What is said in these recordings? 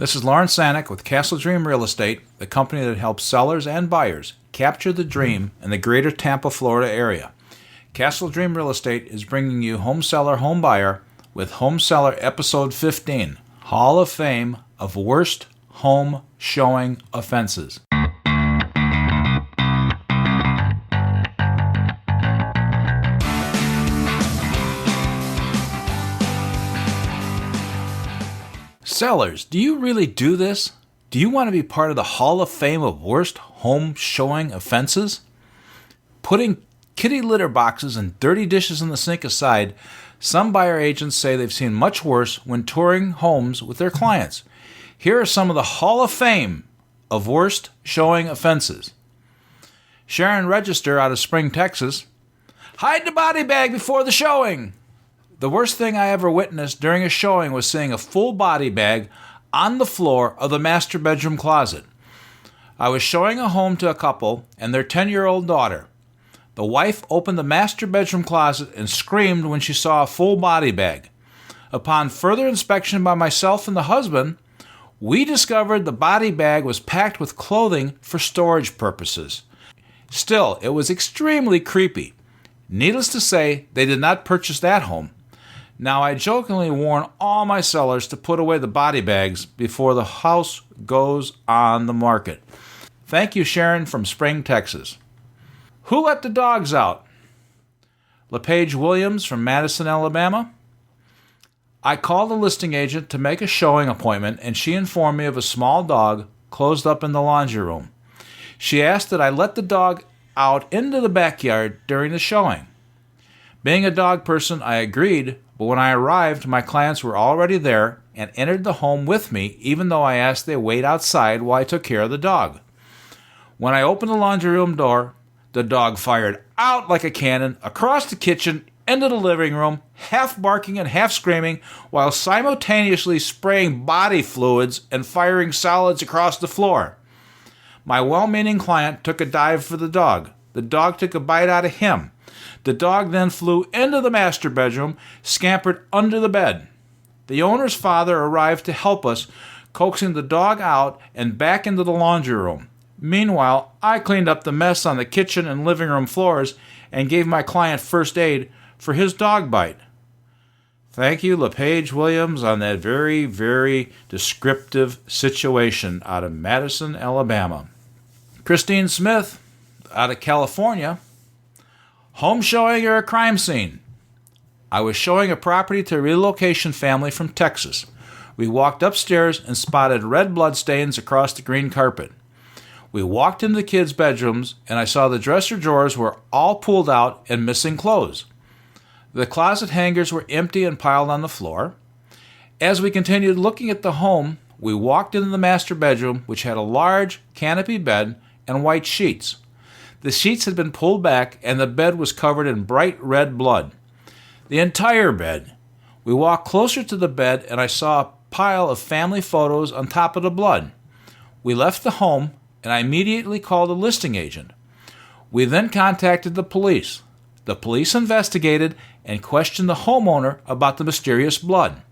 This is Lawrence Zanuck with Castle Dream Real Estate, the company that helps sellers and buyers capture the dream in the greater Tampa, Florida area. Castle Dream Real Estate is bringing you Home Seller, Home Buyer with Home Seller Episode 15, Hall of Fame of Worst Home Showing Offenses. Sellers, do you really do this? Do you want to be part of the Hall of Fame of Worst Home Showing Offenses? Putting kitty litter boxes and dirty dishes in the sink aside, some buyer agents say they've seen much worse when touring homes with their clients. Here are some of the Hall of Fame of Worst Showing Offenses. Sharon Register out of Spring, Texas. Hide the body bag before the showing. The worst thing I ever witnessed during a showing was seeing a full body bag on the floor of the master bedroom closet. I was showing a home to a couple and their 10-year-old daughter. The wife opened the master bedroom closet and screamed when she saw a full body bag. Upon further inspection by myself and the husband, we discovered the body bag was packed with clothing for storage purposes. Still, it was extremely creepy. Needless to say, they did not purchase that home. Now, I jokingly warn all my sellers to put away the body bags before the house goes on the market. Thank you, Sharon from Spring, Texas. Who let the dogs out? LePage Williams from Madison, Alabama. I called a listing agent to make a showing appointment, and she informed me of a small dog closed up in the laundry room. She asked that I let the dog out into the backyard during the showing. Being a dog person, I agreed, but when I arrived, my clients were already there and entered the home with me, even though I asked they wait outside while I took care of the dog. When I opened the laundry room door, the dog fired out like a cannon across the kitchen into the living room, half barking and half screaming, while simultaneously spraying body fluids and firing solids across the floor. My well-meaning client took a dive for the dog. The dog took a bite out of him. The dog then flew into the master bedroom, scampered under the bed. The owner's father arrived to help us, coaxing the dog out and back into the laundry room. Meanwhile, I cleaned up the mess on the kitchen and living room floors and gave my client first aid for his dog bite. Thank you, LePage Williams, on that very, very descriptive situation out of Madison, Alabama. Christine Smith out of California. Home showing or a crime scene? I was showing a property to a relocation family from Texas. We walked upstairs and spotted red blood stains across the green carpet. We walked into the kids' bedrooms, and I saw the dresser drawers were all pulled out and missing clothes. The closet hangers were empty and piled on the floor. As we continued looking at the home, we walked into the master bedroom, which had a large canopy bed and white sheets. The sheets had been pulled back, and the bed was covered in bright red blood. The entire bed. We walked closer to the bed, and I saw a pile of family photos on top of the blood. We left the home, and I immediately called a listing agent. We then contacted the police. The police investigated and questioned the homeowner about the mysterious blood.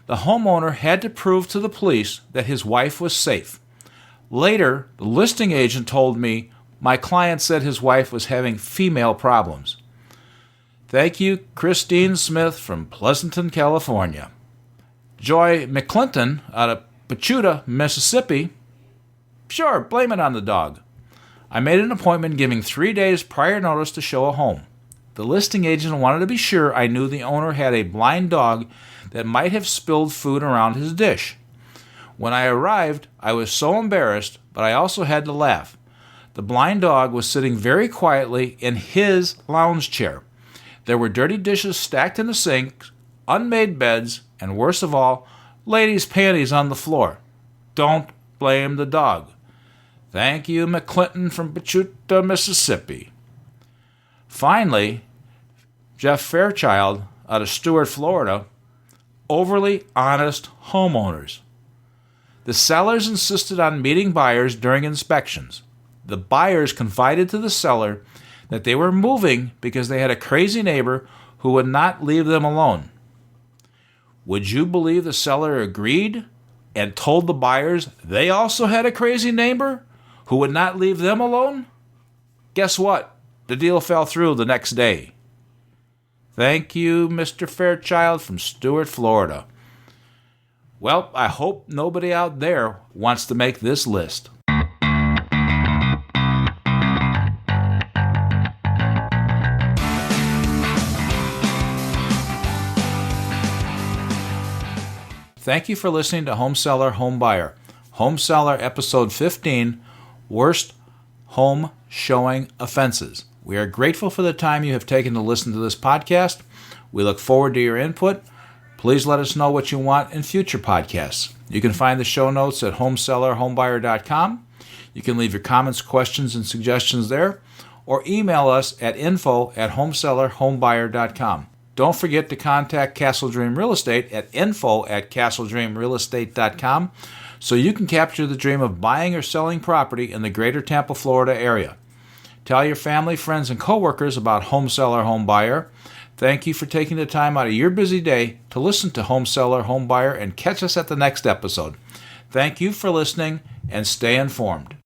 The homeowner had to prove to the police that his wife was safe. Later, the listing agent told me my client said his wife was having female problems. Thank you, Christine Smith from Pleasanton, California. Joy McClinton out of Pachuta, Mississippi. Sure, blame it on the dog. I made an appointment giving 3 days prior notice to show a home. The listing agent wanted to be sure I knew the owner had a blind dog that might have spilled food around his dish. When I arrived, I was so embarrassed, but I also had to laugh. The blind dog was sitting very quietly in his lounge chair. There were dirty dishes stacked in the sink, unmade beds, and worst of all, ladies' panties on the floor. Don't blame the dog. Thank you, McClinton from Pachuta, Mississippi. Finally, Jeff Fairchild out of Stuart, Florida. Overly honest homeowners. The sellers insisted on meeting buyers during inspections. The buyers confided to the seller that they were moving because they had a crazy neighbor who would not leave them alone. Would you believe the seller agreed and told the buyers they also had a crazy neighbor who would not leave them alone? Guess what? The deal fell through the next day. Thank you, Mr. Fairchild from Stuart, Florida. Well, I hope nobody out there wants to make this list. Thank you for listening to Home Seller, Home Buyer. Home Seller, Episode 15, Worst Home Showing Offenses. We are grateful for the time you have taken to listen to this podcast. We look forward to your input. Please let us know what you want in future podcasts. You can find the show notes at homesellerhomebuyer.com. You can leave your comments, questions, and suggestions there, or email us at info@homesellerhomebuyer.com. Don't forget to contact Castle Dream Real Estate at info@castledreamrealestate.com so you can capture the dream of buying or selling property in the greater Tampa, Florida area. Tell your family, friends, and coworkers about Home Seller, Home Buyer. Thank you for taking the time out of your busy day to listen to Home Seller, Home Buyer, and catch us at the next episode. Thank you for listening, and stay informed.